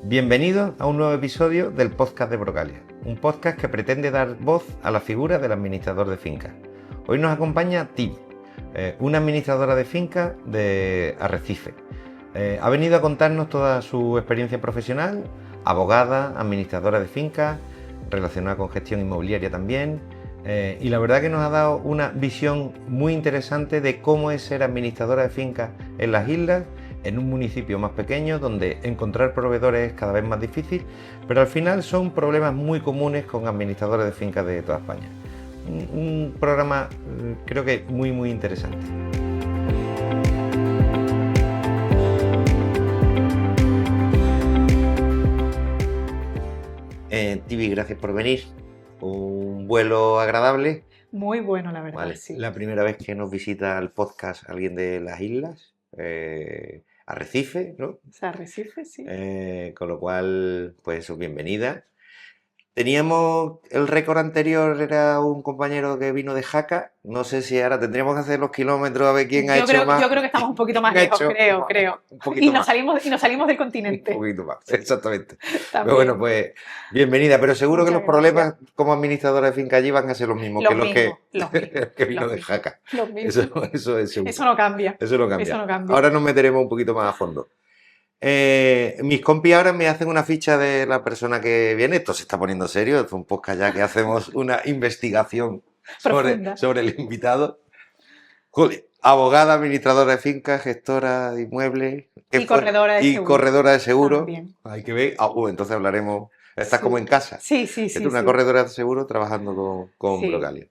Bienvenidos a un nuevo episodio del podcast de Brocalia, un podcast que pretende dar voz a la figura del administrador de fincas. Hoy nos acompaña Tibi, una administradora de fincas de Arrecife. Ha venido a contarnos toda su experiencia profesional, abogada, administradora de fincas, relacionada con gestión inmobiliaria también, y la verdad que nos ha dado una visión muy interesante de cómo es ser administradora de fincas en las islas, en un municipio más pequeño donde encontrar proveedores es cada vez más difícil, pero al final son problemas muy comunes con administradores de fincas de toda España. Un programa creo que muy interesante. Tibi, gracias por venir. Un vuelo agradable. Muy bueno, la verdad, Vale. sí. La primera vez que nos visita el podcast alguien de las islas. Arrecife, ¿no? O sea, Arrecife, sí. Con lo cual, pues eso, bienvenida. Teníamos el récord anterior, era un compañero que vino de Jaca. No sé si ahora tendríamos que hacer los kilómetros a ver quién ha hecho más. Yo creo que estamos un poquito más lejos, creo. Un poquito más. Y nos salimos del continente. Un poquito más, exactamente. También. Pero bueno, pues bienvenida, pero seguro Muchas que los problemas como administradora de finca allí van a ser los mismos que los que vino de Jaca. Los mismos. Eso es seguro. Eso no cambia. Eso no cambia. Eso no cambia. Ahora nos meteremos un poquito más a fondo. Mis compis ahora me hacen una ficha de la persona que viene. Esto se está poniendo serio. Es un podcast ya que hacemos una investigación sobre el invitado. Juli, abogada, administradora de fincas, gestora de inmuebles. Y corredora de seguro. También. Hay que ver. Entonces hablaremos. Estás como en casa. Sí. Es una corredora de seguro trabajando con Brocalia.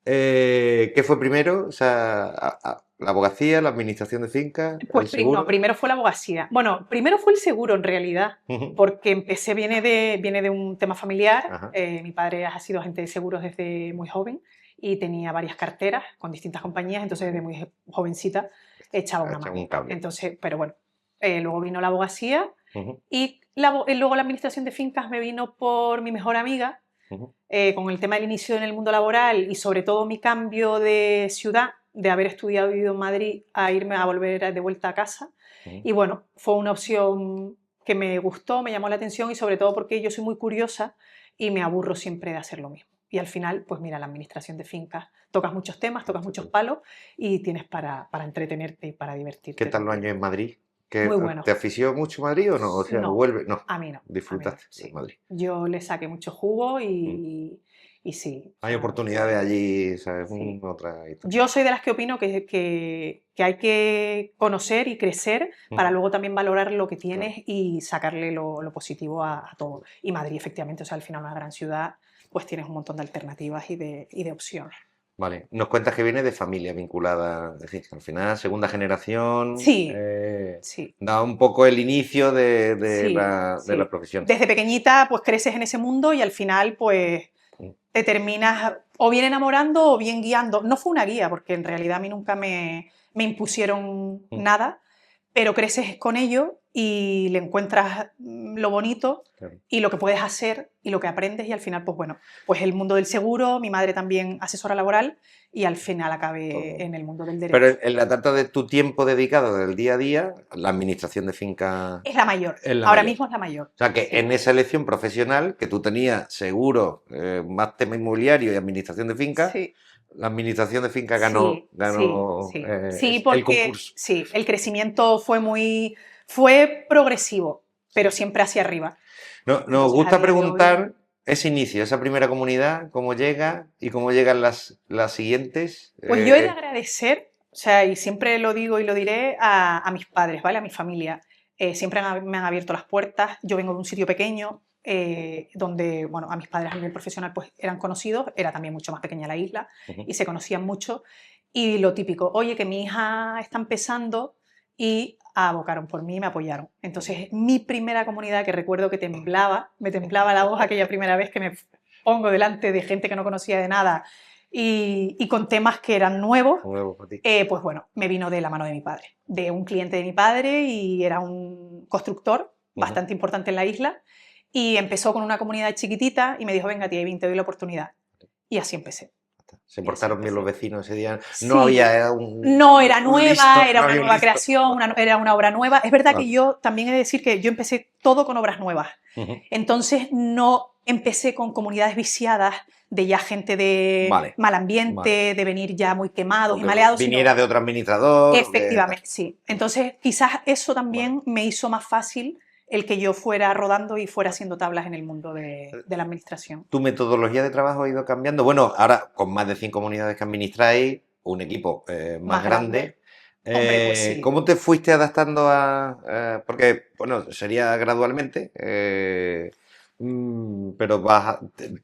¿Qué fue primero? O sea, ¿la abogacía, la administración de fincas? Pues no, primero fue la abogacía. Bueno, primero fue el seguro en realidad, porque viene de un tema familiar. Mi padre ha sido agente de seguros desde muy joven y tenía varias carteras con distintas compañías, entonces desde muy jovencita echaba una mano. Entonces, pero bueno, luego vino la abogacía y luego la administración de fincas me vino por mi mejor amiga. Con el tema del inicio en el mundo laboral y sobre todo mi cambio de ciudad, de haber estudiado y vivido en Madrid a volver de vuelta a casa. Y bueno, fue una opción que me gustó, me llamó la atención y sobre todo porque yo soy muy curiosa y me aburro siempre de hacer lo mismo. Y al final, pues mira, la administración de fincas, tocas muchos temas, tocas muchos palos y tienes para entretenerte y para divertirte. ¿Qué tal los años en Madrid? Muy bueno. ¿Te afició mucho Madrid o no? O sea, no, vuelve. No, a mí no. Disfrutaste sí. de Madrid. Yo le saqué mucho jugo y sí. Hay oportunidades allí, ¿sabes? Sí. Otra historia. Yo soy de las que opino que hay que conocer y crecer para luego también valorar lo que tienes y sacarle lo positivo a todo. Y Madrid, efectivamente, o sea, al final una gran ciudad, pues tienes un montón de alternativas y de opciones. Vale, nos cuentas que viene de familia vinculada, es decir, al final, segunda generación, sí. Da un poco el inicio de la profesión. Desde pequeñita, pues creces en ese mundo y al final, pues te terminas o bien enamorando o bien guiando. No fue una guía, porque en realidad a mí nunca me impusieron nada, pero creces con ello y le encuentras lo bonito y lo que puedes hacer y lo que aprendes y al final, pues bueno, pues el mundo del seguro, mi madre también asesora laboral y al final acabé en el mundo del derecho. Pero en la trata de tu tiempo dedicado del día a día, la administración de finca... Es la mayor, ahora mismo es la mayor. O sea que en esa elección profesional que tú tenías seguro, más tema inmobiliario y administración de finca... La administración de finca ganó porque, el concurso. Sí, el crecimiento fue progresivo, pero siempre hacia arriba. Nos gusta preguntar ese inicio, esa primera comunidad, cómo llega y cómo llegan las siguientes. Pues yo he de agradecer, o sea, y siempre lo digo y lo diré, a mis padres, ¿vale? A mi familia. Siempre me han abierto las puertas. Yo vengo de un sitio pequeño, donde, bueno, a mis padres a nivel profesional pues eran conocidos, era también mucho más pequeña la isla y se conocían mucho. Y lo típico, oye, que mi hija está empezando y abocaron por mí y me apoyaron. Entonces, mi primera comunidad, que recuerdo que me temblaba la voz aquella primera vez que me pongo delante de gente que no conocía de nada y con temas que eran nuevos, pues bueno, me vino de la mano de mi padre, de un cliente de mi padre y era un constructor bastante importante en la isla. Y empezó con una comunidad chiquitita y me dijo, venga tía, te doy la oportunidad. Y así empecé. Se portaron bien los vecinos ese día. Sí. No había No era nueva, listo, era no una había nueva listo. creación, era una obra nueva. Es verdad Vale. que yo también he de decir que yo empecé todo con obras nuevas. Entonces no empecé con comunidades viciadas de ya gente de mal ambiente, de venir ya muy quemados y maleados. Viniera de otro administrador. Efectivamente, sí. Entonces quizás eso también me hizo más fácil el que yo fuera rodando y fuera haciendo tablas en el mundo de la administración. ¿Tu metodología de trabajo ha ido cambiando? Bueno, ahora con más de 5 comunidades que administráis, un equipo más grande. Hombre, pues sí. ¿Cómo te fuiste adaptando porque, bueno, sería gradualmente, pero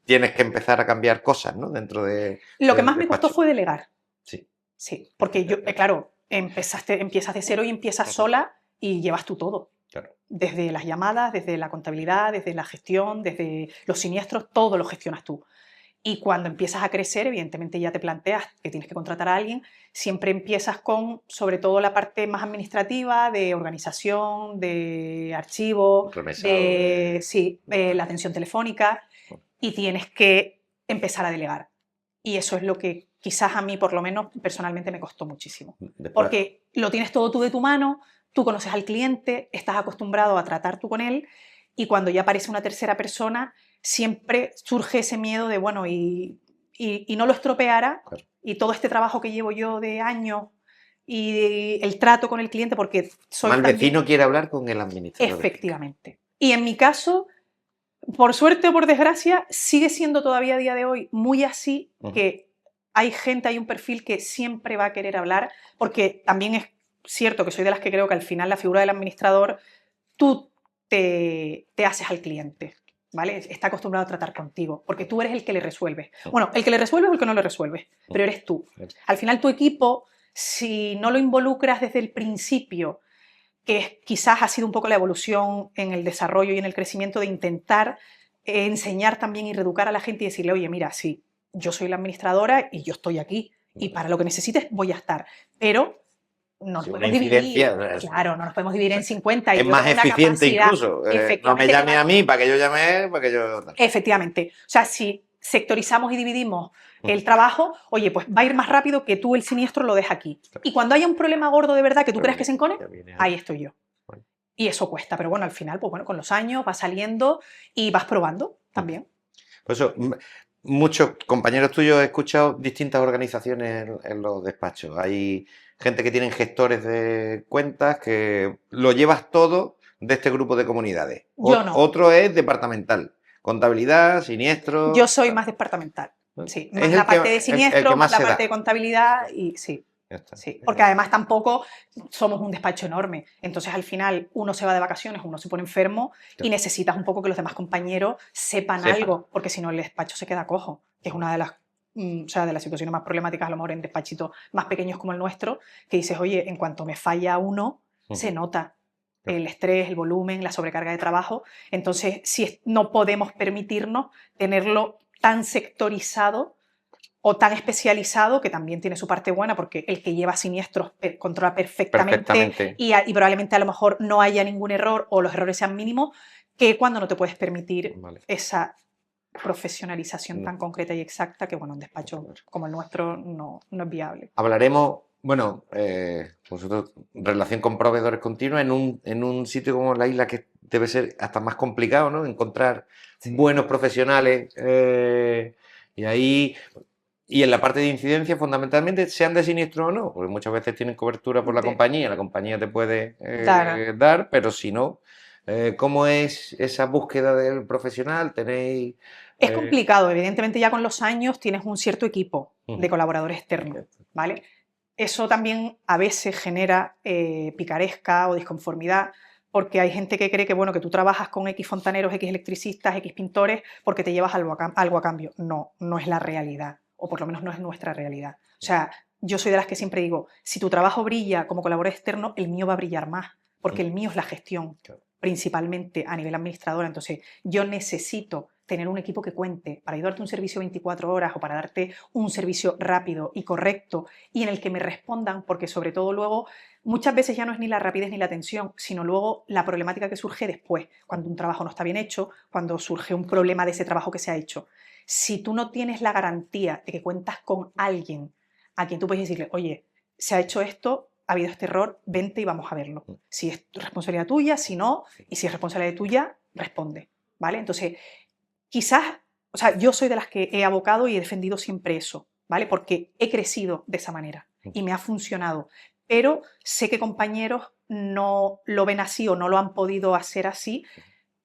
tienes que empezar a cambiar cosas, ¿no? Dentro de... Lo que más me costó fue delegar. Sí. Sí, porque yo, claro, empiezas de cero y empiezas sola y llevas tú todo. Claro. Desde las llamadas, desde la contabilidad, desde la gestión, desde los siniestros, todo lo gestionas tú. Y cuando empiezas a crecer, evidentemente ya te planteas que tienes que contratar a alguien. Siempre empiezas con, sobre todo, la parte más administrativa, de organización, de archivo, la atención telefónica, y tienes que empezar a delegar. Y eso es lo que quizás a mí, por lo menos, personalmente me costó muchísimo. Porque lo tienes todo tú de tu mano, tú conoces al cliente, estás acostumbrado a tratar tú con él, y cuando ya aparece una tercera persona, siempre surge ese miedo de, bueno, y no lo estropeara, claro. Y todo este trabajo que llevo yo de años y el trato con el cliente, porque soy el vecino quiere hablar con el administrador. Efectivamente. Y en mi caso, por suerte o por desgracia, sigue siendo todavía a día de hoy muy así, que hay gente, hay un perfil que siempre va a querer hablar, porque también es cierto que soy de las que creo que al final la figura del administrador, tú te haces al cliente, ¿vale? Está acostumbrado a tratar contigo, porque tú eres el que le resuelve. Bueno, el que le resuelve o el que no le resuelve, pero eres tú. Al final tu equipo, si no lo involucras desde el principio, que quizás ha sido un poco la evolución en el desarrollo y en el crecimiento de intentar enseñar también y reeducar a la gente y decirle, oye, mira, sí, yo soy la administradora y yo estoy aquí y para lo que necesites voy a estar, pero no nos podemos dividir. Claro, no nos podemos dividir en 50. Es más eficiente incluso. No me llame a mí para que yo llame a él, para que yo... Efectivamente. O sea, si sectorizamos y dividimos el trabajo, oye, pues va a ir más rápido que tú el siniestro lo dejes aquí. Y cuando haya un problema gordo de verdad que tú creas que se encone, ahí estoy yo. Y eso cuesta, pero bueno, al final, pues bueno, con los años vas saliendo y vas probando también. Por eso, muchos compañeros tuyos he escuchado distintas organizaciones en los despachos. Hay gente que tienen gestores de cuentas, que lo llevas todo de este grupo de comunidades. Yo no. Otro es departamental. Contabilidad, siniestro... Yo soy más departamental. Sí, más la parte de siniestro, más la parte de contabilidad y sí. Sí, porque además tampoco somos un despacho enorme. Entonces al final uno se va de vacaciones, uno se pone enfermo y necesitas un poco que los demás compañeros sepan algo, porque si no el despacho se queda cojo, que es una de las situaciones más problemáticas a lo mejor en despachitos más pequeños como el nuestro, que dices, oye, en cuanto me falla uno, se nota el estrés, el volumen, la sobrecarga de trabajo. Entonces si no podemos permitirnos tenerlo tan sectorizado o tan especializado, que también tiene su parte buena, porque el que lleva siniestros controla perfectamente. Y probablemente a lo mejor no haya ningún error o los errores sean mínimos, que cuando no te puedes permitir esa profesionalización tan concreta y exacta, que bueno, un despacho como el nuestro no es viable. Hablaremos, bueno, vosotros, relación con proveedores continuos en un sitio como la isla, que debe ser hasta más complicado, ¿no? Encontrar buenos profesionales y ahí... Y en la parte de incidencia, fundamentalmente, sean de siniestro o no, porque muchas veces tienen cobertura por la compañía te puede dar, pero si no, ¿cómo es esa búsqueda del profesional? ¿Tenéis...? Es complicado, evidentemente ya con los años tienes un cierto equipo de colaboradores externos, ¿vale? Eso también a veces genera picaresca o disconformidad, porque hay gente que cree que, bueno, que tú trabajas con X fontaneros, X electricistas, X pintores, porque te llevas algo a cambio. No, no es la realidad. O por lo menos no es nuestra realidad. O sea, yo soy de las que siempre digo, si tu trabajo brilla como colaborador externo, el mío va a brillar más, porque el mío es la gestión, principalmente a nivel administradora. Entonces, yo necesito tener un equipo que cuente para ayudarte un servicio 24 horas o para darte un servicio rápido y correcto y en el que me respondan, porque sobre todo luego muchas veces ya no es ni la rapidez ni la tensión, sino luego la problemática que surge después, cuando un trabajo no está bien hecho, cuando surge un problema de ese trabajo que se ha hecho. Si tú no tienes la garantía de que cuentas con alguien a quien tú puedes decirle, oye, se ha hecho esto, ha habido este error, vente y vamos a verlo. Si es responsabilidad tuya, si no, y si es responsabilidad tuya, responde, ¿vale? Entonces, quizás, o sea, yo soy de las que he abocado y he defendido siempre eso, ¿vale? Porque he crecido de esa manera y me ha funcionado. Pero sé que compañeros no lo ven así o no lo han podido hacer así.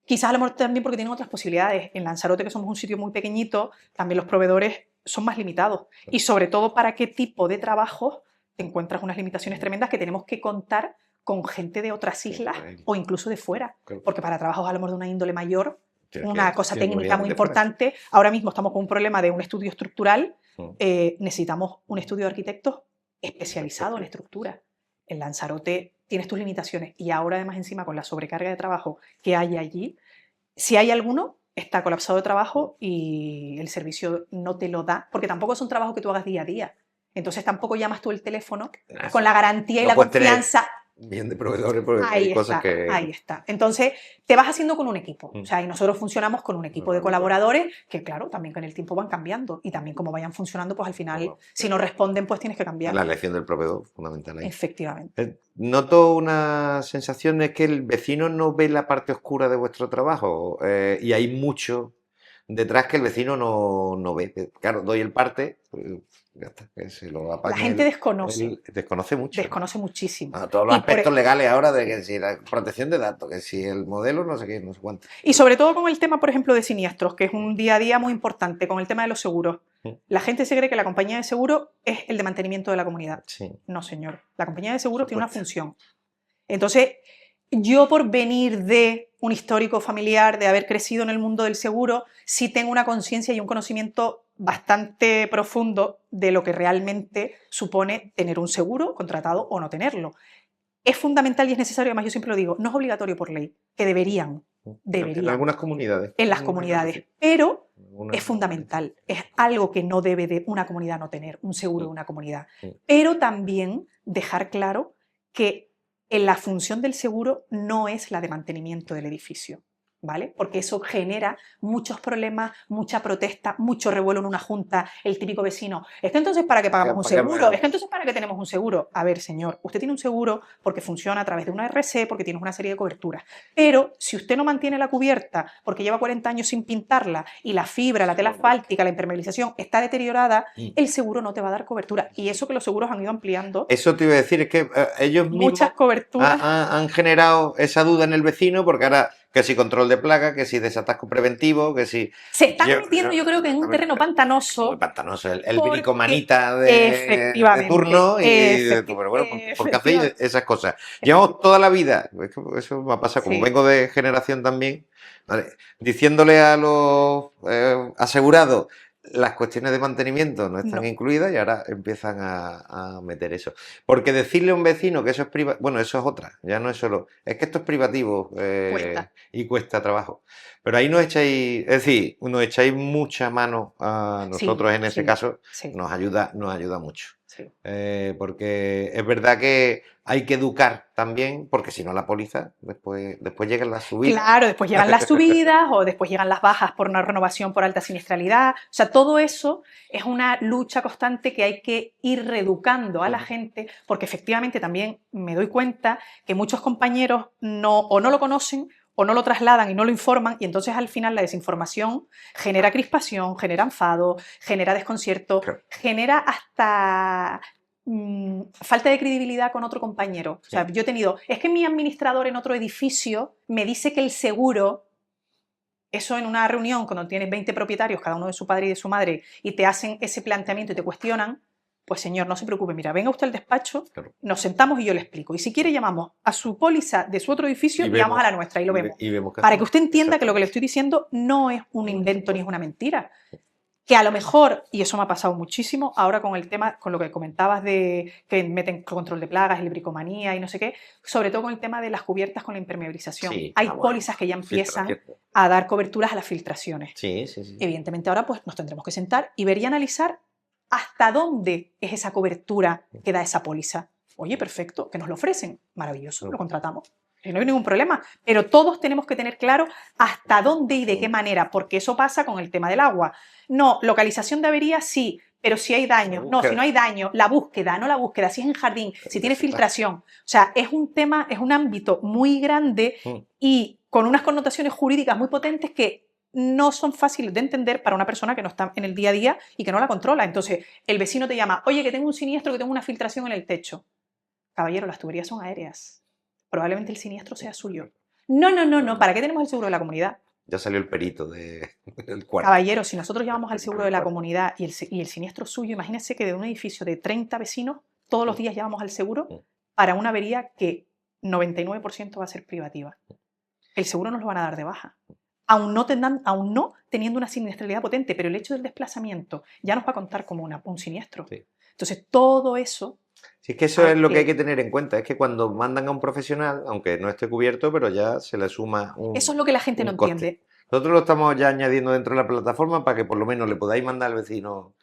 Quizás a lo mejor también porque tienen otras posibilidades. En Lanzarote, que somos un sitio muy pequeñito, también los proveedores son más limitados. Y sobre todo para qué tipo de trabajo te encuentras unas limitaciones tremendas que tenemos que contar con gente de otras islas o incluso de fuera. Porque para trabajos a lo mejor de una índole mayor, una cosa técnica muy importante, ahora mismo estamos con un problema de un estudio estructural, necesitamos un estudio de arquitectos especializado en estructura. En Lanzarote tienes tus limitaciones y ahora además encima con la sobrecarga de trabajo que hay allí, si hay alguno, está colapsado de trabajo y el servicio no te lo da, porque tampoco es un trabajo que tú hagas día a día. Entonces tampoco llamas tú el teléfono con la garantía y la confianza. Bien de proveedores, porque hay cosas que... Ahí está. Entonces, te vas haciendo con un equipo. O sea, y nosotros funcionamos con un equipo de colaboradores que, claro, también con el tiempo van cambiando. Y también como vayan funcionando, pues al final, si no responden, pues tienes que cambiar. La elección del proveedor, fundamental ahí. Efectivamente. Noto una sensación de que el vecino no ve la parte oscura de vuestro trabajo. Y hay mucho detrás que el vecino no ve. Claro, doy el parte... Ya está, que se lo apañe. La gente desconoce. Desconoce mucho. Desconoce muchísimo. Todos los aspectos legales ahora de que si la protección de datos, que si el modelo no sé qué, no sé cuánto. Y sobre todo con el tema, por ejemplo, de siniestros, que es un día a día muy importante, con el tema de los seguros. La gente se cree que la compañía de seguro es el de mantenimiento de la comunidad. Sí. No, señor. La compañía de seguros tiene una función. Entonces, yo por venir de un histórico familiar, de haber crecido en el mundo del seguro, sí tengo una conciencia y un conocimiento bastante profundo de lo que realmente supone tener un seguro contratado o no tenerlo. Es fundamental y es necesario, además yo siempre lo digo, no es obligatorio por ley, que deberían. En algunas comunidades. En las comunidades, pero es fundamental, es algo que no debe de una comunidad no tener, un seguro de una comunidad. Pero también dejar claro que la función del seguro no es la de mantenimiento del edificio, ¿vale? Porque eso genera muchos problemas, mucha protesta, mucho revuelo en una junta, el típico vecino, ¿es que entonces para qué pagamos un seguro? ¿Es que entonces para qué tenemos un seguro? A ver, señor, usted tiene un seguro porque funciona a través de una RC, porque tienes una serie de coberturas, pero si usted no mantiene la cubierta porque lleva 40 años sin pintarla y la fibra, la tela asfáltica, la impermeabilización está deteriorada, el seguro no te va a dar cobertura. Y eso que los seguros han ido ampliando. Eso te iba a decir, es que ellos mismos muchas coberturas han generado esa duda en el vecino porque ahora... Que si control de plaga, que si desatasco preventivo, que si... Se están metiendo, yo creo que en un terreno pantanoso. Muy pantanoso, el bricomanita de turno. Pero bueno, ¿por qué hacéis esas cosas? Llevamos toda la vida, eso me pasa, como vengo de generación también, ¿vale? Diciéndole a los asegurados, las cuestiones de mantenimiento no están incluidas y ahora empiezan a meter eso. Porque decirle a un vecino que eso es privativo, bueno, eso es otra, ya no es solo, es que esto es privativo y cuesta trabajo. Pero ahí nos echáis, es decir, nos echáis mucha mano a nosotros en ese caso, nos ayuda mucho. Porque es verdad que hay que educar también, porque si no la póliza, después llegan las subidas. Claro, después llegan las subidas o después llegan las bajas por una renovación por alta siniestralidad. O sea, todo eso es una lucha constante que hay que ir reeducando a la gente, porque efectivamente también me doy cuenta que muchos compañeros o no lo conocen o no lo trasladan y no lo informan, y entonces al final la desinformación genera crispación, genera enfado, genera desconcierto, genera hasta falta de credibilidad con otro compañero. O sea, yo he tenido, es que mi administrador en otro edificio me dice que el seguro, eso en una reunión cuando tienes 20 propietarios, cada uno de su padre y de su madre, y te hacen ese planteamiento y te cuestionan, pues señor, no se preocupe, mira, venga usted al despacho, nos sentamos y yo le explico. Y si quiere llamamos a su póliza de su otro edificio y vamos a la nuestra y lo vemos. Para que usted entienda que lo que le estoy diciendo no es un invento ni es una mentira. Que a lo mejor, y eso me ha pasado muchísimo, ahora con el tema, con lo que comentabas de que meten control de plagas, el bricomanía y no sé qué, sobre todo con el tema de las cubiertas con la impermeabilización. Hay pólizas que ya empiezan a dar coberturas a las filtraciones. Evidentemente ahora pues nos tendremos que sentar y ver y analizar hasta dónde es esa cobertura que da esa póliza. Oye, perfecto, que nos lo ofrecen, maravilloso, lo contratamos. No hay ningún problema, pero todos tenemos que tener claro hasta dónde y de qué manera, porque eso pasa con el tema del agua. No, localización de avería sí, pero si hay daño. No, si no hay daño, la búsqueda, no la búsqueda, si es en jardín, si tiene filtración. O sea, es un tema, es un ámbito muy grande y con unas connotaciones jurídicas muy potentes que no son fáciles de entender para una persona que no está en el día a día y que no la controla. Entonces, el vecino te llama, oye, que tengo un siniestro, que tengo una filtración en el techo. Caballero, las tuberías son aéreas. Probablemente el siniestro sea suyo. No, no, no, no. ¿Para qué tenemos el seguro de la comunidad? Ya salió el perito del cuarto. Caballero, si nosotros llamamos al seguro de la comunidad y el siniestro es suyo, imagínense que de un edificio de 30 vecinos, todos los días llamamos al seguro para una avería que 99% va a ser privativa. El seguro nos lo van a dar de baja. Aún no teniendo una siniestralidad potente, pero el hecho del desplazamiento ya nos va a contar como un siniestro. Sí. Entonces, todo eso... Sí, es que eso es lo que hay que tener en cuenta, es que cuando mandan a un profesional, aunque no esté cubierto, pero ya se le suma un Eso es lo que la gente no entiende. Nosotros lo estamos ya añadiendo dentro de la plataforma para que por lo menos le podáis mandar al vecino.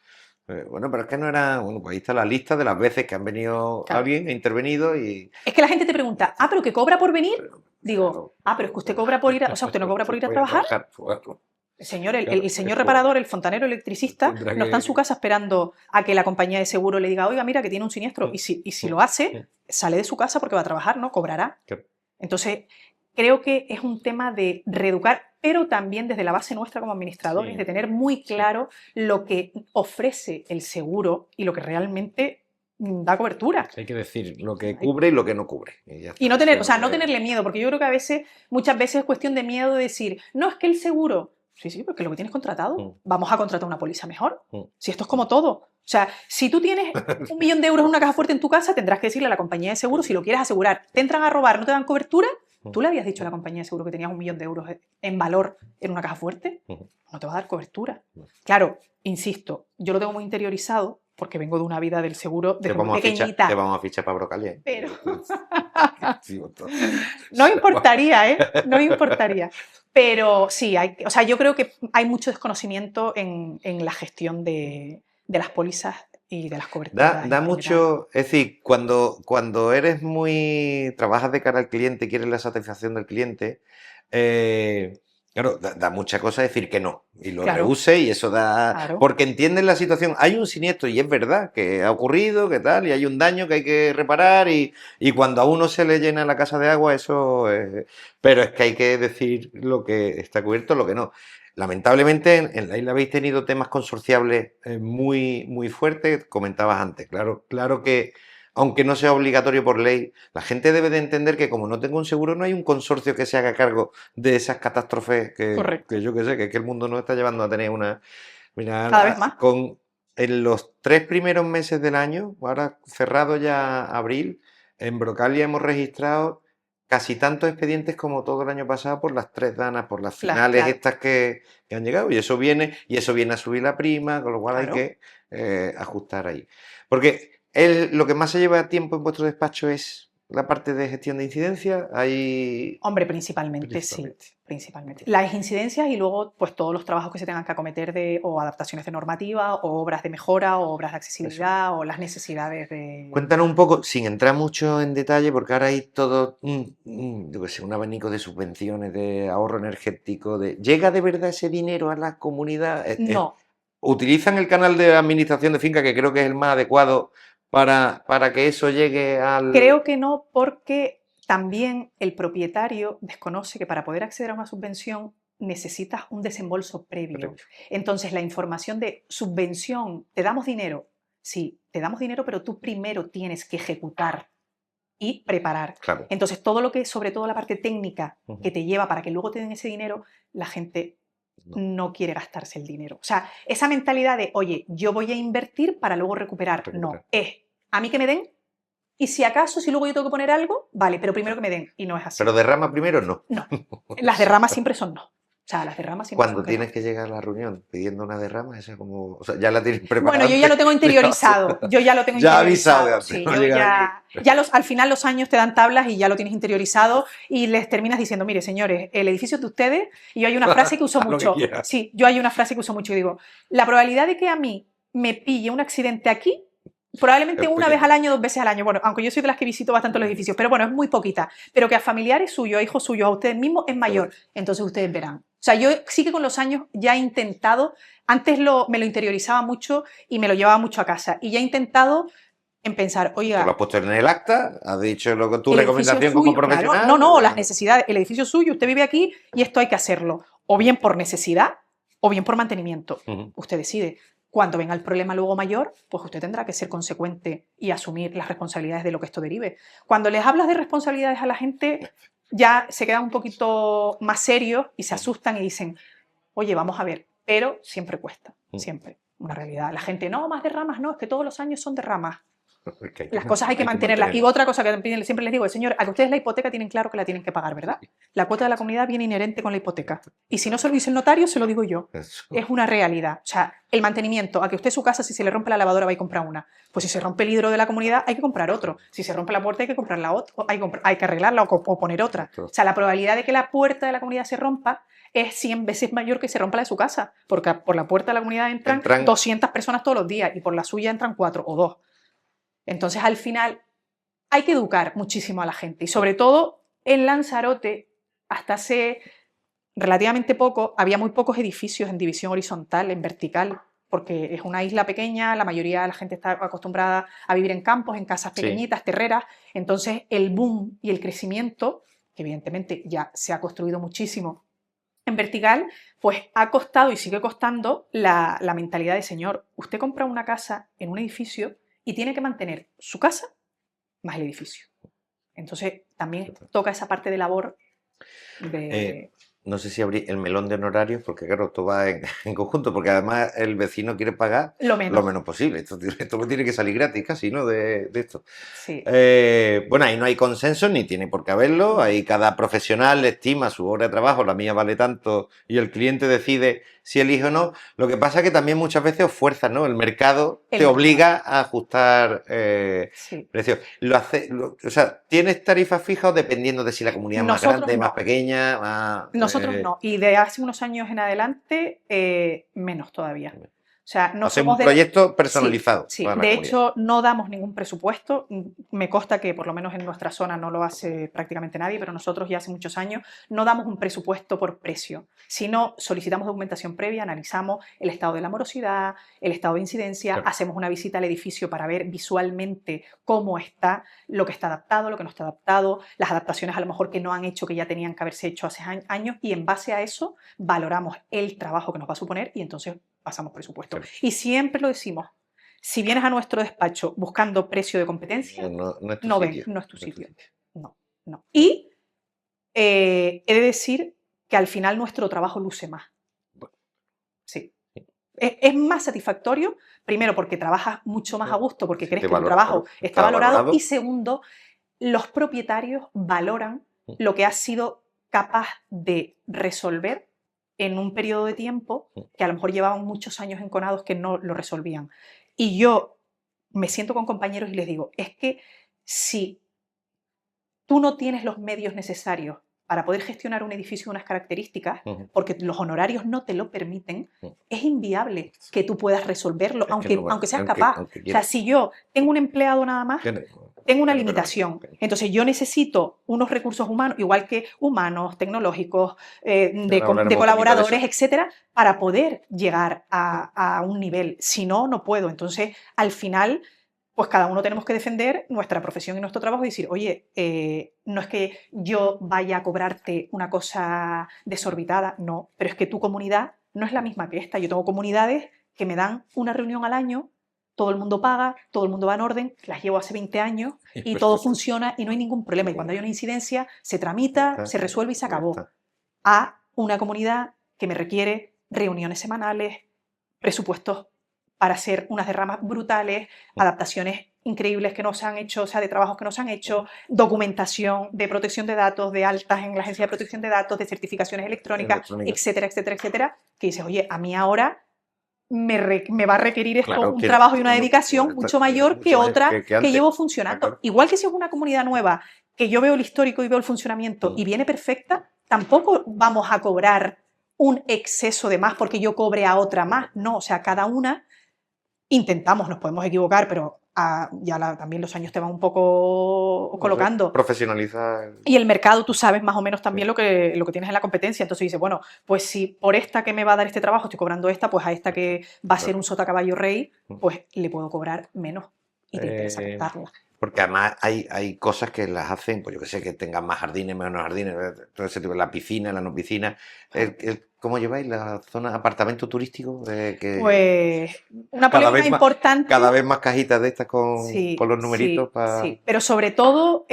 Bueno, pero es que no era... Bueno, pues ahí está la lista de las veces que han venido alguien, ha intervenido y... Es que la gente te pregunta, ¿pero que cobra por venir? Digo, pero es que usted cobra por ir a... O sea, ¿usted no cobra por ir a trabajar? Señor, el señor reparador, el fontanero electricista, no está en su casa esperando a que la compañía de seguro le diga, oiga, mira, que tiene un siniestro. Y si lo hace, sale de su casa porque va a trabajar, ¿no? Cobrará. Entonces, creo que es un tema de reeducar, pero también desde la base nuestra como administradores, de tener muy claro lo que ofrece el seguro y lo que realmente da cobertura. Hay que decir lo que cubre y lo que no cubre. Y no tener, no tenerle miedo, porque yo creo que muchas veces es cuestión de miedo de decir, no, es que el seguro... Sí, porque lo que tienes contratado, vamos a contratar una póliza mejor. Si esto es como todo. O sea, si tú tienes 1 millón de euros en una caja fuerte en tu casa, tendrás que decirle a la compañía de seguro si lo quieres asegurar. Te entran a robar, no te dan cobertura. ¿Tú le habías dicho a la compañía de seguro que tenías 1 millón de euros en valor en una caja fuerte? No te va a dar cobertura. Claro, insisto, yo lo tengo muy interiorizado porque vengo de una vida del seguro desde muy pequeñita. Te vamos a fichar para Brocalia. Pero... no importaría, ¿eh? No importaría. Pero sí, yo creo que hay mucho desconocimiento en la gestión de las pólizas y de las coberturas. Da mucho, es decir, cuando trabajas de cara al cliente, quieres la satisfacción del cliente, claro, da mucha cosa decir que no, y lo rehúse, y eso da... Claro. Porque entienden la situación, hay un siniestro, y es verdad, que ha ocurrido, que tal, y hay un daño que hay que reparar, y cuando a uno se le llena la casa de agua, eso... Pero es que hay que decir lo que está cubierto, lo que no. Lamentablemente, en la isla habéis tenido temas consorciables muy, muy fuertes, comentabas antes, claro que... Aunque no sea obligatorio por ley, la gente debe de entender que como no tengo un seguro, no hay un consorcio que se haga cargo de esas catástrofes que yo que sé, que el mundo nos está llevando a tener una... Mira, cada vez más. En los 3 primeros meses del año, ahora cerrado ya abril, en Brocalia hemos registrado casi tantos expedientes como todo el año pasado por las 3 danas, por las finales estas que han llegado, y eso viene a subir la prima, con lo cual hay que ajustar ahí. Porque... lo que más se lleva tiempo en vuestro despacho es la parte de gestión de incidencias. Hombre, principalmente, sí. Principalmente. Las incidencias y luego pues todos los trabajos que se tengan que acometer o adaptaciones de normativa, o obras de mejora, o obras de accesibilidad, o las necesidades de... Cuéntanos un poco, sin entrar mucho en detalle, porque ahora hay todo un abanico de subvenciones, de ahorro energético. ¿Llega de verdad ese dinero a la comunidad? No. ¿Utilizan el canal de administración de finca, que creo que es el más adecuado, para que eso llegue al...? Creo que no, porque también el propietario desconoce que para poder acceder a una subvención necesitas un desembolso previo. Entonces, la información de subvención, ¿te damos dinero? Sí, te damos dinero, pero tú primero tienes que ejecutar y preparar. Claro. Entonces, todo lo que, sobre todo la parte técnica que te lleva para que luego te den ese dinero, la gente no quiere gastarse el dinero. O sea, esa mentalidad de, oye, yo voy a invertir para luego recuperar. No, es a mí que me den, y si acaso, si luego yo tengo que poner algo, vale, pero primero que me den, y no es así. ¿Pero derrama primero? No. No, las derramas siempre son no. O sea, las derramas siempre Cuando tienes que llegar a la reunión pidiendo una derrama, esa como... O sea, ya la tienes preparada. Bueno, yo ya lo tengo interiorizado. Ya avisado de antes. Sí, al final los años te dan tablas y ya lo tienes interiorizado y les terminas diciendo, mire, señores, el edificio es de ustedes, y yo hay una frase que uso mucho. Sí, yo hay una frase que uso mucho y digo, la probabilidad de que a mí me pille un accidente aquí Probablemente una vez al año, 2 veces al año. Bueno, aunque yo soy de las que visito bastante los edificios, pero bueno, es muy poquita. Pero que a familiares suyos, a hijos suyos, a ustedes mismos es mayor. Entonces ustedes verán. O sea, yo sí que con los años ya he intentado, antes me lo interiorizaba mucho y me lo llevaba mucho a casa. Y ya he intentado en pensar, oiga... ¿Lo has puesto en el acta? ¿Has dicho tu recomendación como profesional? Claro. No, las necesidades. El edificio es suyo, usted vive aquí y esto hay que hacerlo. O bien por necesidad o bien por mantenimiento. Usted decide. Cuando venga el problema luego mayor, pues usted tendrá que ser consecuente y asumir las responsabilidades de lo que esto derive. Cuando les hablas de responsabilidades a la gente, ya se quedan un poquito más serios y se asustan y dicen, oye, vamos a ver, pero siempre cuesta, siempre, una realidad. La gente, no, más derramas, no, es que todos los años son derramas. Las cosas hay que mantenerlas. Y otra cosa que siempre les digo, señor, a que ustedes la hipoteca tienen claro que la tienen que pagar, ¿verdad? La cuota de la comunidad viene inherente con la hipoteca. Y si no se lo dice el notario, se lo digo yo. Es una realidad. O sea, el mantenimiento, a que usted su casa, si se le rompe la lavadora, va a comprar una. Pues si se rompe el hidro de la comunidad, hay que comprar otro. Si se rompe la puerta, hay que comprar la otra. Hay que arreglarla o poner otra. O sea, la probabilidad de que la puerta de la comunidad se rompa es 100 veces mayor que se rompa la de su casa. Porque por la puerta de la comunidad entran 200 personas todos los días y por la suya entran 4 o 2. Entonces, al final, hay que educar muchísimo a la gente. Y sobre todo, en Lanzarote, hasta hace relativamente poco, había muy pocos edificios en división horizontal, en vertical, porque es una isla pequeña, la mayoría de la gente está acostumbrada a vivir en campos, en casas pequeñitas, terreras. Entonces, el boom y el crecimiento, que evidentemente ya se ha construido muchísimo en vertical, pues ha costado y sigue costando la mentalidad de, señor, usted compra una casa en un edificio y tiene que mantener su casa más el edificio. Entonces, también toca esa parte de labor de... no sé si abrir el melón de honorarios, porque claro, esto va en conjunto, porque además el vecino quiere pagar lo menos posible. Esto me tiene que salir gratis casi, ¿no? De esto. Sí. Bueno, ahí no hay consenso, ni tiene por qué haberlo. Ahí cada profesional estima su hora de trabajo, la mía vale tanto, y el cliente decide si elige o no. Lo que pasa es que también muchas veces os fuerza, ¿no? El mercado te obliga a ajustar precios. O sea, ¿tienes tarifas fijas dependiendo de si la comunidad es más grande, más pequeña? Nosotros no. Y de hace unos años en adelante, menos todavía. O sea, no hacemos un proyecto personalizado. Sí. De hecho, no damos ningún presupuesto. Me consta que por lo menos en nuestra zona no lo hace prácticamente nadie, pero nosotros ya hace muchos años no damos un presupuesto por precio, sino solicitamos documentación previa, analizamos el estado de la morosidad, el estado de incidencia, hacemos una visita al edificio para ver visualmente cómo está, lo que está adaptado, lo que no está adaptado, las adaptaciones a lo mejor que no han hecho, que ya tenían que haberse hecho hace años, y en base a eso valoramos el trabajo que nos va a suponer y entonces pasamos presupuesto. Y siempre lo decimos, si vienes a nuestro despacho buscando precio de competencia, no es tu sitio. No. Y he de decir que al final nuestro trabajo luce más. Sí. Es más satisfactorio, primero porque trabajas mucho más a gusto, porque crees que tu trabajo está valorado, y segundo, los propietarios valoran lo que has sido capaz de resolver en un periodo de tiempo que a lo mejor llevaban muchos años enconados que no lo resolvían. Y yo me siento con compañeros y les digo, es que si tú no tienes los medios necesarios para poder gestionar un edificio de unas características, porque los honorarios no te lo permiten, es inviable que tú puedas resolverlo, aunque seas capaz. O sea, si yo tengo un empleado nada más, tengo una limitación. Entonces yo necesito unos recursos humanos, igual que humanos, tecnológicos, de colaboradores, etcétera, para poder llegar a un nivel. Si no, no puedo. Entonces, al final, pues cada uno tenemos que defender nuestra profesión y nuestro trabajo y decir, oye, no es que yo vaya a cobrarte una cosa desorbitada, no, pero es que tu comunidad no es la misma que esta. Yo tengo comunidades que me dan una reunión al año, todo el mundo paga, todo el mundo va en orden, las llevo hace 20 años y todo funciona y no hay ningún problema. Y cuando hay una incidencia, se tramita, se resuelve y se acabó. A una comunidad que me requiere reuniones semanales, presupuestos para hacer unas derramas brutales, adaptaciones increíbles que no se han hecho, o sea, de trabajos que no se han hecho, documentación de protección de datos, de altas en la Agencia de Protección de Datos, de certificaciones electrónicas, etcétera, etcétera, etcétera, que dices, oye, a mí ahora me va a requerir esto un trabajo y una dedicación mucho mayor que otra que llevo funcionando. Igual que si es una comunidad nueva, que yo veo el histórico y veo el funcionamiento y viene perfecta, tampoco vamos a cobrar un exceso de más porque yo cobre a otra más. No, o sea, cada una intentamos, nos podemos equivocar, pero también los años te van un poco colocando. Profesionalizar. Y el mercado, tú sabes más o menos también lo que tienes en la competencia. Entonces dices, bueno, pues si por esta que me va a dar este trabajo estoy cobrando esta, pues a esta que va a ser un sota caballo rey, pues le puedo cobrar menos y te interesa aceptarla. Porque además hay cosas que las hacen, pues yo que sé, que tengan más jardines, menos jardines, todo ese tipo, la piscina, la no piscina. ¿Cómo lleváis la zona apartamento turístico? Pues una polémica importante. Cada vez más cajitas de estas con los numeritos. Sí, pero sobre todo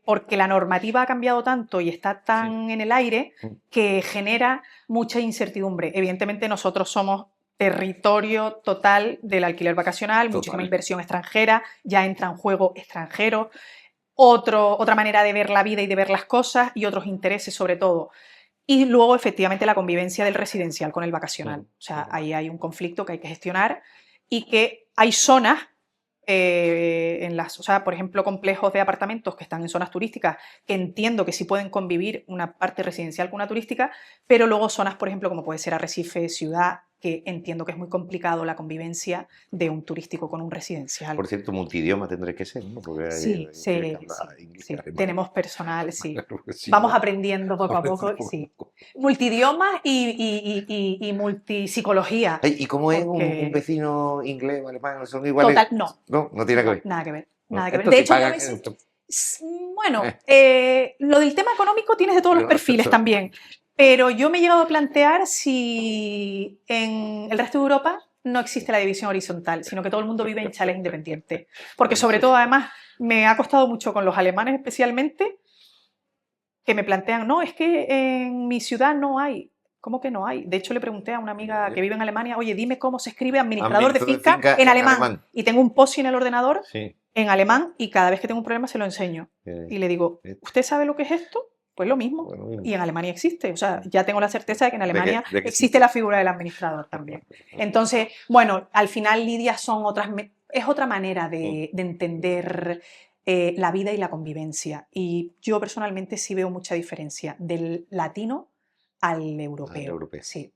porque la normativa ha cambiado tanto y está tan en el aire que genera mucha incertidumbre. Evidentemente nosotros somos territorio total del alquiler vacacional, muchísima inversión extranjera, ya entra en juego extranjero, otra manera de ver la vida y de ver las cosas y otros intereses sobre todo. Y luego, efectivamente, la convivencia del residencial con el vacacional. O sea, ahí hay un conflicto que hay que gestionar y que hay zonas, por ejemplo, complejos de apartamentos que están en zonas turísticas, que entiendo que sí pueden convivir una parte residencial con una turística, pero luego zonas, por ejemplo, como puede ser Arrecife, Ciudad, que entiendo que es muy complicado la convivencia de un turístico con un residencial. Por cierto, multidioma tendré que ser, ¿no? Porque sí. Tenemos personal, sí. Vamos aprendiendo poco a poco, sí. Multidiomas y multipsicología. ¿Y cómo es un vecino inglés o alemán? ¿Son iguales? Total, no. No tiene que ver. Nada que ver. Nada que ver. De hecho, bueno, lo del tema económico tienes de todos los perfiles también. Pero yo me he llegado a plantear si en el resto de Europa no existe la división horizontal, sino que todo el mundo vive en chalés independientes. Porque sobre todo, además, me ha costado mucho con los alemanes especialmente, que me plantean, no, es que en mi ciudad no hay. ¿Cómo que no hay? De hecho, le pregunté a una amiga que vive en Alemania, oye, dime cómo se escribe administrador de finca en alemán. Y tengo un post en el ordenador en alemán y cada vez que tengo un problema se lo enseño. Y le digo, ¿usted sabe lo que es esto? Pues lo mismo. Y en Alemania existe. O sea, ya tengo la certeza de que en Alemania existe la figura del administrador también. Entonces, bueno, al final, Lidia, es otra manera de entender la vida y la convivencia. Y yo personalmente sí veo mucha diferencia del latino al europeo. Sí.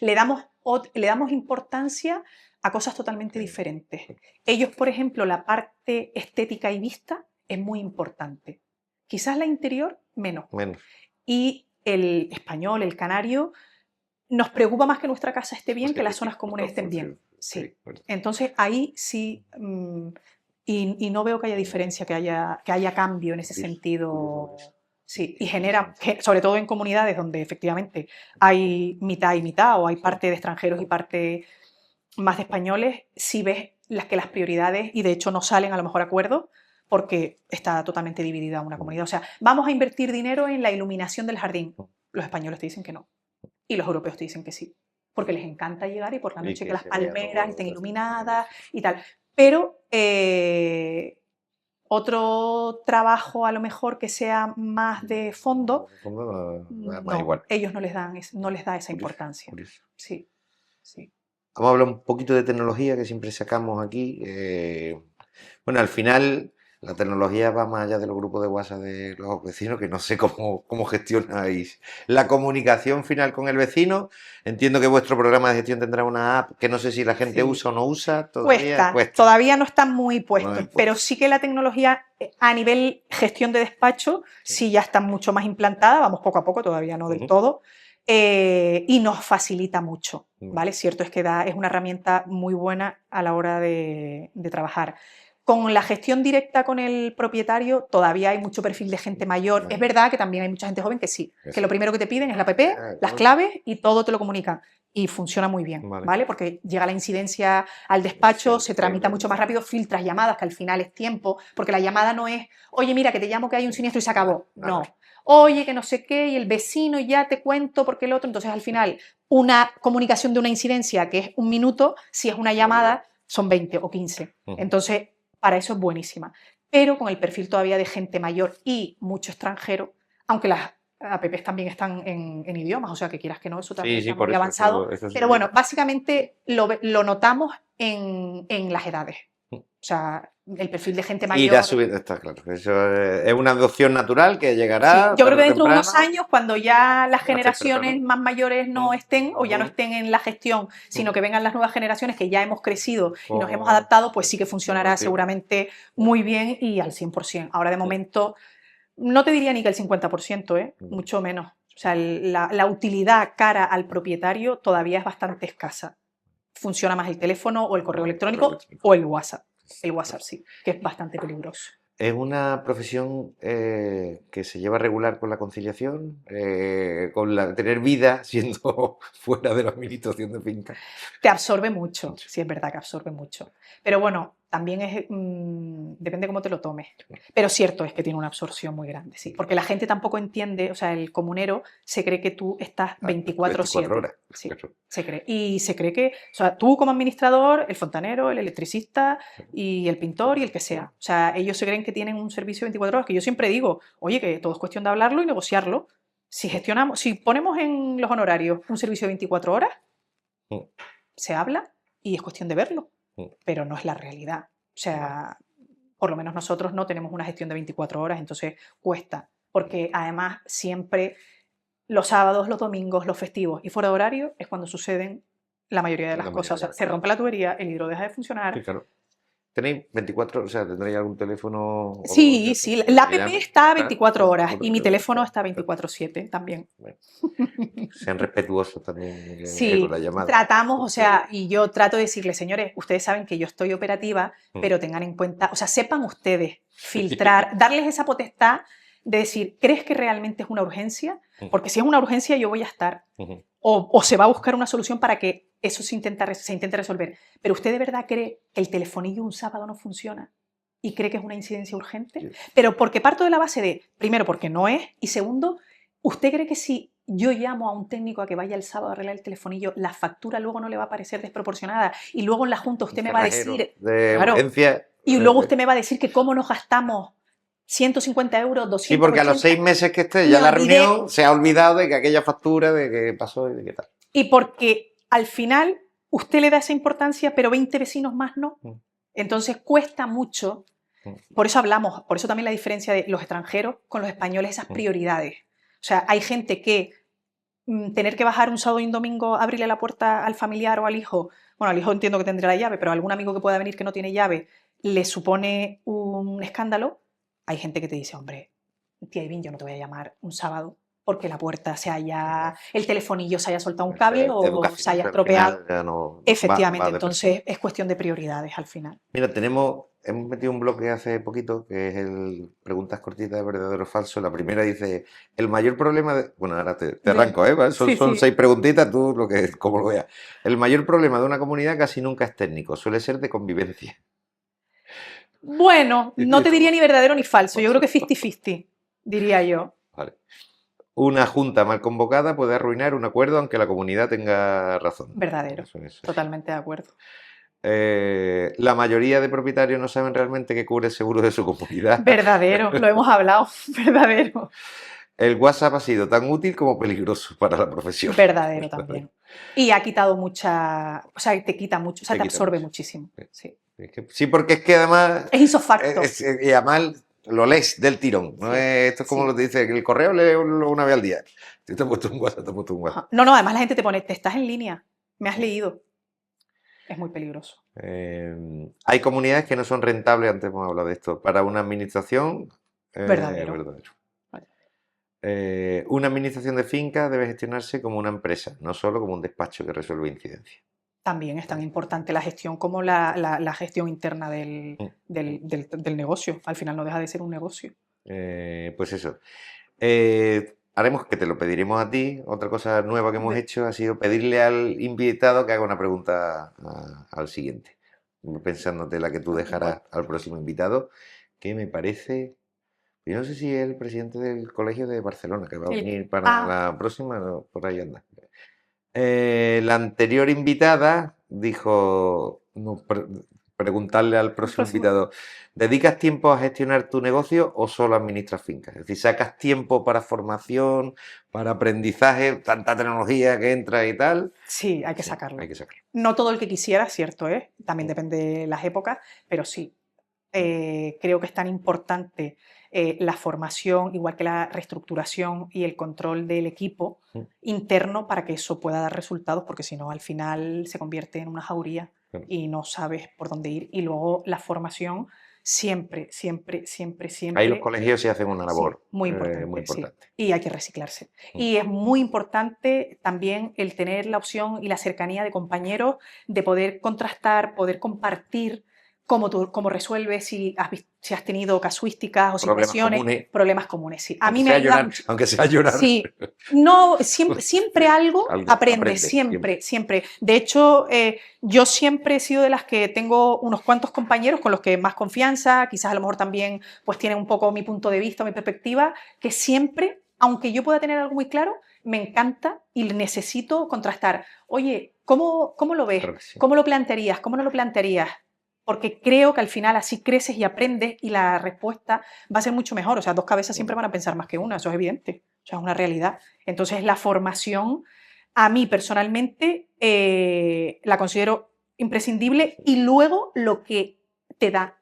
Le damos importancia a cosas totalmente diferentes. Ellos, por ejemplo, la parte estética y vista es muy importante. Quizás la interior, menos. Y el español, el canario, nos preocupa más que nuestra casa esté bien, que las zonas comunes estén bien. Sí. Entonces, ahí sí, y no veo que haya diferencia, que haya cambio en ese sentido. Sí, y genera, sobre todo en comunidades donde efectivamente hay mitad y mitad, o hay parte de extranjeros y parte más de españoles, sí ves las prioridades, y de hecho no salen a lo mejor acuerdos, porque está totalmente dividida una comunidad. O sea, vamos a invertir dinero en la iluminación del jardín. Los españoles te dicen que no. Y los europeos te dicen que sí. Porque les encanta llegar y por la noche que las palmeras estén iluminadas y tal. Pero otro trabajo a lo mejor que sea más de fondo, no, ellos no les da esa importancia. Sí. Vamos a hablar un poquito de tecnología que siempre sacamos aquí. Bueno, al final la tecnología va más allá de los grupos de WhatsApp de los vecinos, que no sé cómo gestionáis la comunicación final con el vecino. Entiendo que vuestro programa de gestión tendrá una app que no sé si la gente usa o no usa. Cuesta. Todavía no está muy puesto, pero sí que la tecnología a nivel gestión de despacho sí ya está mucho más implantada, vamos poco a poco, todavía no del todo, y nos facilita mucho, ¿vale? Cierto es que es una herramienta muy buena a la hora de trabajar. Con la gestión directa con el propietario todavía hay mucho perfil de gente mayor. Es verdad que también hay mucha gente joven que sí, que lo primero que te piden es la app, las claves y todo te lo comunican. Y funciona muy bien, ¿vale? Porque llega la incidencia al despacho, se tramita mucho más rápido, filtras llamadas, que al final es tiempo, porque la llamada no es, oye, mira, que te llamo que hay un siniestro y se acabó. No. Oye, que no sé qué, y el vecino, y ya te cuento porque el otro. Entonces, al final, una comunicación de una incidencia que es 1 minuto, si es una llamada, son 20 o 15. Entonces, para eso es buenísima. Pero con el perfil todavía de gente mayor y mucho extranjero, aunque las apps también están en idiomas, o sea, que quieras que no, eso también está muy avanzado. Pero bueno, básicamente lo notamos en las edades. O sea, el perfil de gente mayor... Irá subiendo, está claro. Eso es una adopción natural que llegará. Sí, yo creo que dentro de temprano, unos años, cuando ya las generaciones temprano. más mayores no estén o ya no estén en la gestión, sino que vengan las nuevas generaciones que ya hemos crecido y nos hemos adaptado, pues sí que funcionará seguramente muy bien y al 100%. Ahora, de momento, no te diría ni que el 50%, mucho menos. O sea, la utilidad cara al propietario todavía es bastante escasa. Funciona más el teléfono o el correo electrónico o el WhatsApp. El WhatsApp sí, que es bastante peligroso. ¿Es una profesión que se lleva regular con la conciliación? Tener vida siendo fuera de la administración de finca. Te absorbe mucho, sí es verdad que absorbe mucho. Pero bueno, también es, depende cómo te lo tomes. Pero cierto es que tiene una absorción muy grande, sí. Porque la gente tampoco entiende, o sea, el comunero se cree que tú estás 24/7. horas. Sí, se cree. Y se cree que, o sea, tú como administrador, el fontanero, el electricista y el pintor y el que sea. O sea, ellos se creen que tienen un servicio 24 horas, que yo siempre digo, oye, que todo es cuestión de hablarlo y negociarlo. Si gestionamos, si ponemos en los honorarios un servicio de 24 horas, se habla y es cuestión de verlo, pero no es la realidad. O sea, por lo menos nosotros no tenemos una gestión de 24 horas, entonces cuesta, porque además siempre los sábados, los domingos, los festivos y fuera de horario es cuando suceden la mayoría de las cosas. O sea, se rompe la tubería, el hidro deja de funcionar. Sí, claro. ¿Tenéis 24? O sea, ¿tendréis algún teléfono? Sí, sí. La app está 24 horas y mi teléfono está 24/7 también. Bueno, sean respetuosos también sí, con la llamada. Tratamos, o sea, y yo trato de decirles, señores, ustedes saben que yo estoy operativa, pero tengan en cuenta, o sea, sepan ustedes filtrar, darles esa potestad de decir, ¿crees que realmente es una urgencia? Porque si es una urgencia yo voy a estar. O se va a buscar una solución para que eso se intente resolver. Pero ¿usted de verdad cree que el telefonillo un sábado no funciona? ¿Y cree que es una incidencia urgente? Sí. Pero porque parto de la base de, primero, porque no es, y segundo, ¿usted cree que si yo llamo a un técnico a que vaya el sábado a arreglar el telefonillo, la factura luego no le va a parecer desproporcionada? Y luego en la junta usted me va a decir... Claro, urgencia, y luego usted me va a decir que cómo nos gastamos 150 euros, 200. Sí, porque a los 6 meses que esté ya la reunión se ha olvidado de que aquella factura, de que pasó y de qué tal. Y porque al final usted le da esa importancia, pero 20 vecinos más no. Entonces cuesta mucho. Por eso hablamos, por eso también la diferencia de los extranjeros con los españoles, esas prioridades. O sea, hay gente que tener que bajar un sábado y un domingo, abrirle la puerta al familiar o al hijo, bueno, al hijo entiendo que tendrá la llave, pero a algún amigo que pueda venir que no tiene llave, le supone un escándalo. Hay gente que te dice, hombre, tía Ivín, yo no te voy a llamar un sábado porque la puerta se haya, el telefonillo se haya soltado un cable o se haya estropeado. No efectivamente, entonces es cuestión de prioridades al final. Mira, hemos metido un bloque hace poquito que es el preguntas cortitas de verdadero o falso. La primera dice, el mayor problema de... Bueno, ahora te arranco, ¿eh? Son 6 preguntitas, tú como lo veas. El mayor problema de una comunidad casi nunca es técnico, suele ser de convivencia. Bueno, no te diría ni verdadero ni falso, yo creo que 50-50, diría yo. Vale. Una junta mal convocada puede arruinar un acuerdo aunque la comunidad tenga razón. Verdadero, totalmente de acuerdo. La mayoría de propietarios no saben realmente qué cubre el seguro de su comunidad. Verdadero, lo hemos hablado, verdadero. El WhatsApp ha sido tan útil como peligroso para la profesión. Verdadero también. Y ha quitado mucha... O sea, te quita mucho, o sea, te absorbe muchísimo. Sí. Sí, porque es que además... Es isofacto. Y además lo lees del tirón. ¿No? Esto es como lo dice, que el correo leo una vez al día. Si te he puesto un WhatsApp, te he puesto un WhatsApp. No, además la gente te pone, te estás en línea, me has leído. Es muy peligroso. Hay comunidades que no son rentables, antes hemos hablado de esto, para una administración... verdadero. Una administración de finca debe gestionarse como una empresa, no solo como un despacho que resuelve incidencias. También es tan importante la gestión como la gestión interna del negocio. Al final no deja de ser un negocio. Pues eso. Haremos que te lo pediremos a ti. Otra cosa nueva que hemos hecho ha sido pedirle al invitado que haga una pregunta al siguiente. Pensándote la que tú dejarás al próximo invitado, que me parece... Yo no sé si es el presidente del colegio de Barcelona, que va a venir para la próxima, no, por ahí anda. La anterior invitada dijo, no, preguntarle al próximo invitado, ¿dedicas tiempo a gestionar tu negocio o solo administras fincas? Es decir, ¿sacas tiempo para formación, para aprendizaje, tanta tecnología que entra y tal? Sí, hay que sacarlo. Hay que sacarlo. No todo el que quisiera, cierto, ¿eh? También depende de las épocas, pero sí. Creo que es tan importante la formación, igual que la reestructuración y el control del equipo interno para que eso pueda dar resultados, porque si no, al final se convierte en una jauría y no sabes por dónde ir. Y luego la formación siempre. Ahí los colegios sí hacen una labor muy importante. muy importante. Sí. Y hay que reciclarse. Y es muy importante también el tener la opción y la cercanía de compañeros, de poder contrastar, poder compartir cómo resuelves, si has tenido casuísticas o situaciones, problemas comunes. Sí. A mí me ayuda mucho. Aunque sea llorar. Sí, no, siempre algo aprendes, siempre. De hecho, yo siempre he sido de las que tengo unos cuantos compañeros con los que más confianza, quizás a lo mejor también pues tienen un poco mi punto de vista, mi perspectiva, que siempre, aunque yo pueda tener algo muy claro, me encanta y necesito contrastar. Oye, ¿cómo lo ves? Claro que sí. ¿Cómo lo plantearías? ¿Cómo no lo plantearías? Porque creo que al final así creces y aprendes y la respuesta va a ser mucho mejor. O sea, dos cabezas siempre van a pensar más que una, eso es evidente, o sea, es una realidad. Entonces, la formación, a mí personalmente, la considero imprescindible y luego lo que te da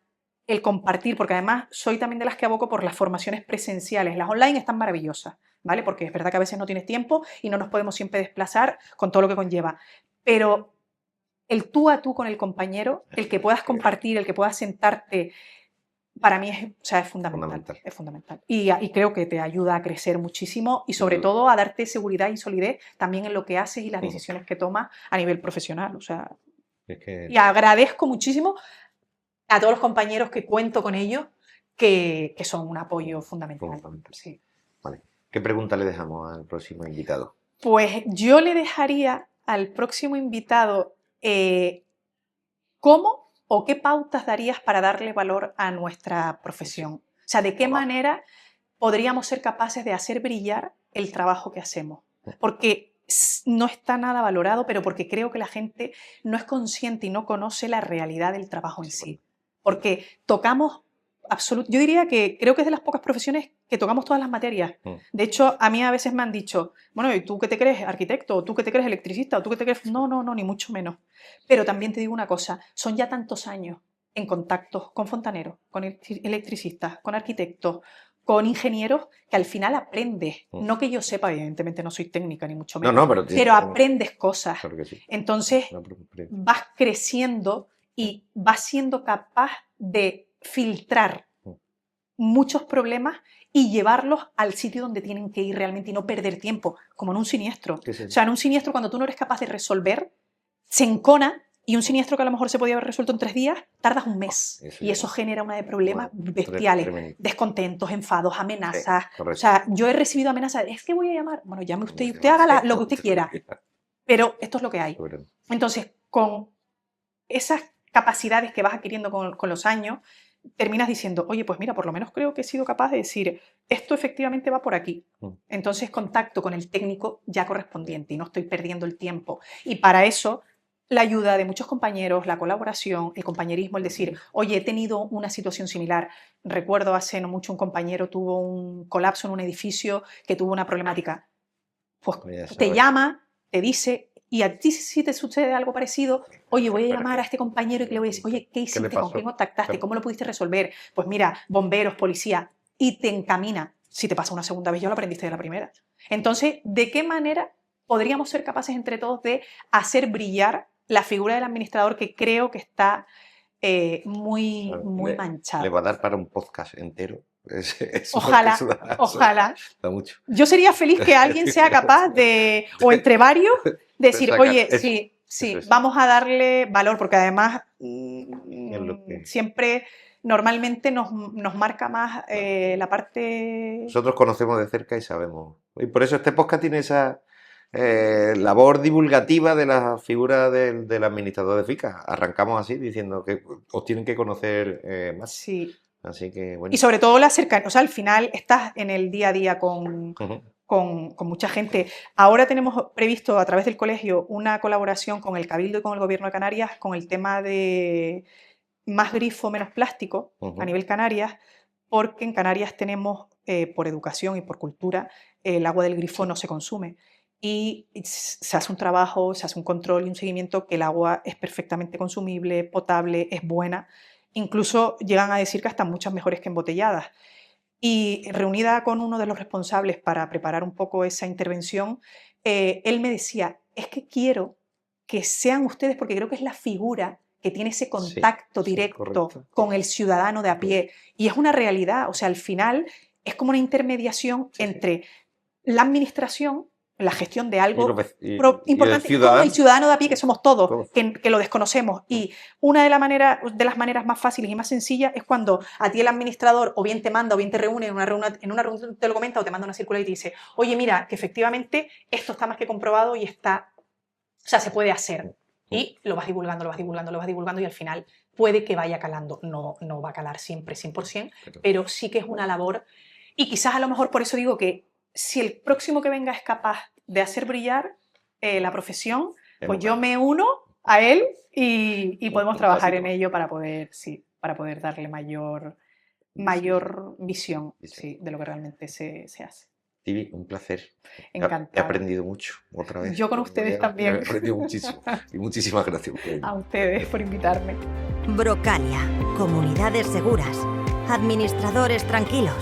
el compartir, porque además soy también de las que abogo por las formaciones presenciales. Las online están maravillosas, ¿vale? Porque es verdad que a veces no tienes tiempo y no nos podemos siempre desplazar con todo lo que conlleva, pero el tú a tú con el compañero, el que puedas compartir, el que puedas sentarte, para mí es fundamental. Es fundamental. Y creo que te ayuda a crecer muchísimo y sobre todo a darte seguridad y solidez también en lo que haces y las decisiones que tomas a nivel profesional. O sea, y agradezco muchísimo a todos los compañeros que cuento con ellos, que son un apoyo fundamental. Sí. Vale. ¿Qué pregunta le dejamos al próximo invitado? Pues yo le dejaría al próximo invitado ¿cómo o qué pautas darías para darle valor a nuestra profesión? O sea, ¿de qué manera podríamos ser capaces de hacer brillar el trabajo que hacemos? Porque no está nada valorado, pero porque creo que la gente no es consciente y no conoce la realidad del trabajo en sí. Porque tocamos yo diría que creo que es de las pocas profesiones que tocamos todas las materias. De hecho, a mí a veces me han dicho, bueno, ¿y tú qué te crees, arquitecto? ¿O tú qué te crees, electricista? ¿O tú qué te crees? No, ni mucho menos. Pero también te digo una cosa, son ya tantos años en contacto con fontaneros, con electricistas, con arquitectos, con ingenieros, que al final aprendes. No que yo sepa, evidentemente no soy técnica ni mucho menos, pero aprendes cosas. Claro que sí. Entonces vas creciendo y vas siendo capaz de filtrar muchos problemas y llevarlos al sitio donde tienen que ir realmente y no perder tiempo, como en un siniestro. O sea, en un siniestro cuando tú no eres capaz de resolver, se encona y un siniestro que a lo mejor se podía haber resuelto en 3 días, tardas un mes. Y eso genera una de problemas bestiales, descontentos, enfados, amenazas. O sea, yo he recibido amenazas, es que voy a llamar, bueno, llame usted y usted haga lo que usted quiera. Pero esto es lo que hay. Entonces, con esas capacidades que vas adquiriendo con los años, terminas diciendo, oye, pues mira, por lo menos creo que he sido capaz de decir, esto efectivamente va por aquí. Entonces contacto con el técnico ya correspondiente y no estoy perdiendo el tiempo. Y para eso, la ayuda de muchos compañeros, la colaboración, el compañerismo, el decir, oye, he tenido una situación similar. Recuerdo hace no mucho un compañero tuvo un colapso en un edificio que tuvo una problemática. Pues te llama, te dice, y a ti si te sucede algo parecido, oye, voy a llamar a este compañero y le voy a decir, oye, ¿qué hiciste? ¿Con quién contactaste? ¿Cómo lo pudiste resolver? Pues mira, bomberos, policía, y te encamina. Si te pasa una segunda vez, ya lo aprendiste de la primera. Entonces, ¿de qué manera podríamos ser capaces entre todos de hacer brillar la figura del administrador, que creo que está muy manchada? Le va a dar para un podcast entero. Ojalá. Da mucho. Yo sería feliz que alguien sea capaz de, o entre varios, decir, oye, sí, vamos a darle valor, porque además siempre, normalmente nos marca más la parte... Nosotros conocemos de cerca y sabemos. Y por eso este podcast tiene esa labor divulgativa de la figura del administrador de fincas. Arrancamos así, diciendo que os tienen que conocer más. Sí. Así que, bueno. Y sobre todo la cercanía, o sea, al final estás en el día a día con mucha gente. Ahora tenemos previsto a través del colegio una colaboración con el Cabildo y con el Gobierno de Canarias con el tema de más grifo, menos plástico a nivel Canarias, porque en Canarias tenemos, por educación y por cultura, el agua del grifo no se consume. Y se hace un trabajo, se hace un control y un seguimiento que el agua es perfectamente consumible, potable, es buena. Incluso llegan a decir que hasta muchas mejores que embotelladas. Y reunida con uno de los responsables para preparar un poco esa intervención, él me decía, es que quiero que sean ustedes, porque creo que es la figura que tiene ese contacto directo con el ciudadano de a pie. Y es una realidad, o sea, al final es como una intermediación entre la administración, la gestión de algo importante, con el ciudadano de a pie, que somos todos, que lo desconocemos. Y una de las maneras más fáciles y más sencillas es cuando a ti el administrador o bien te manda o bien te reúne en una reunión te lo comenta o te manda una circular y te dice, oye, mira, que efectivamente esto está más que comprobado y está, o sea, se puede hacer. Y lo vas divulgando, lo vas divulgando, lo vas divulgando y al final puede que vaya calando. No va a calar siempre 100%, pero sí que es una labor. Y quizás a lo mejor por eso digo que si el próximo que venga es capaz de hacer brillar la profesión, pues yo me uno a él y podemos trabajar en ello para poder darle mayor visión de lo que realmente se hace. Tibi, un placer. Encantada. He aprendido mucho otra vez. Yo con ustedes también. He aprendido muchísimo. Y muchísimas gracias. A ustedes por invitarme. Brocalia, comunidades seguras, administradores tranquilos.